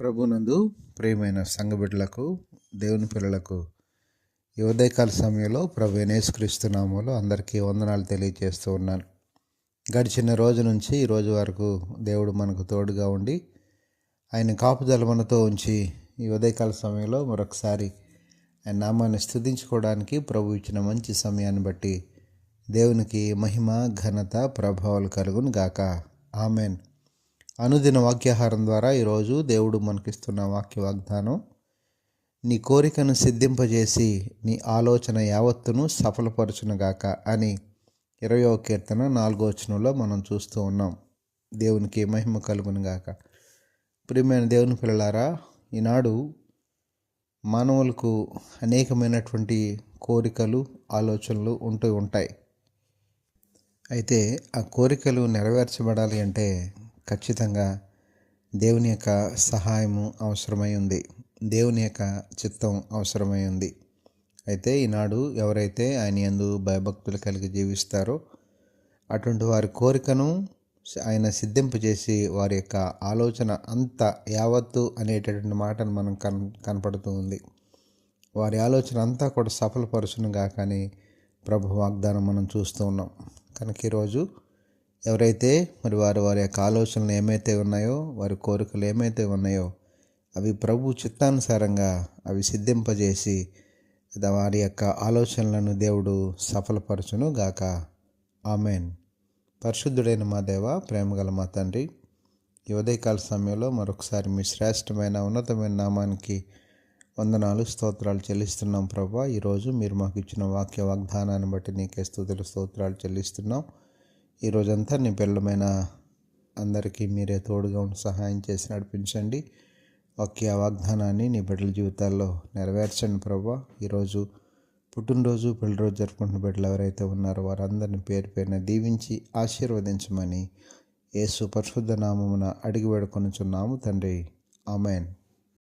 ప్రభునందు ప్రియమైన సంఘ బిడ్డలకు, దేవుని పిల్లలకు ఈ ఉదయకాల సమయంలో ప్రభు యేసుక్రీస్తు నామములో అందరికీ వందనాలు తెలియజేస్తూ ఉన్నాను. గడిచిన రోజు నుంచి ఈ రోజు వరకు దేవుడు మనకు తోడుగా ఉండి ఆయన కాపుదల మనతో ఉంచి ఈ ఉదయకాల సమయంలో మరొకసారి ఆయన నామాన్ని స్తుతించుకోవడానికి ప్రభు ఇచ్చిన మంచి సమయాన్ని బట్టి దేవునికి మహిమ, ఘనత, ప్రభావాలు కలుగును గాక. ఆమెన్. అనుదిన వాక్యాహారం ద్వారా ఈరోజు దేవుడు మనకిస్తున్న వాక్య వాగ్దానం, నీ కోరికను సిద్ధింపజేసి నీ ఆలోచన యావత్తును సఫలపరచునుగాక అని 20వ కీర్తన 4వ వచనంలో మనం చూస్తూ ఉన్నాం. దేవునికి మహిమ కలుగునుగాక. ప్రియమైన దేవుని పిల్లలారా, ఈనాడు మానవులకు అనేకమైనటువంటి కోరికలు, ఆలోచనలు ఉంటూ ఉంటాయి. అయితే ఆ కోరికలు నెరవేర్చబడాలి అంటే ఖచ్చితంగా దేవుని యొక్క సహాయము అవసరమై ఉంది, దేవుని యొక్క చిత్తం అవసరమై ఉంది. అయితే ఈనాడు ఎవరైతే ఆయన యందు భయభక్తులు కలిగి జీవిస్తారో అటువంటి వారి కోరికను ఆయన సిద్ధింపజేసి వారి యొక్క ఆలోచన అంతా యావత్తు అనేటటువంటి మాటను మనం కనపడుతూ ఉంది. వారి ఆలోచన అంతా కూడా సఫలపరచునుగా కానీ ప్రభు వాగ్దానం మనం చూస్తూ ఉన్నాం. కనుక ఈరోజు ఎవరైతే వారి యొక్క ఆలోచనలు ఏమైతే ఉన్నాయో, వారి కోరికలు ఏమైతే ఉన్నాయో అవి ప్రభు చిత్తానుసారంగా అవి సిద్ధింపజేసి వారి యొక్క ఆలోచనలను దేవుడు సఫలపరచును గాక. ఆమెన్. పరిశుద్ధుడైన మా దేవ, ప్రేమగల మా తండ్రి, ఈ ఉదయకాల సమయంలో మరొకసారి మీ శ్రేష్టమైన ఉన్నతమైన నామానికి వందనాలు, స్తోత్రాలు చెల్లిస్తున్నాం ప్రభా. ఈరోజు మీరు మాకు ఇచ్చిన వాక్య వాగ్దానాన్ని బట్టి నీకే స్తుతులు, స్తోత్రాలు చెల్లిస్తున్నాం. ఈరోజంతా నీ పిల్లమైన అందరికీ మీరే తోడుగా ఉండి సహాయం చేసి నడిపించండి. వాక్య వాగ్దానాన్ని నీ బిడ్డల జీవితాల్లో నెరవేర్చండి ప్రభా. ఈరోజు పుట్టినరోజు, పెళ్లిరోజు జరుపుకుంటున్న బిడ్డలు ఎవరైతే ఉన్నారో వారందరినీ పేరు పేరున దీవించి ఆశీర్వదించమని యేసు పరిశుద్ధ నామమున అడిగి వేడుకొనుచున్నాము తండ్రి. ఆమెన్.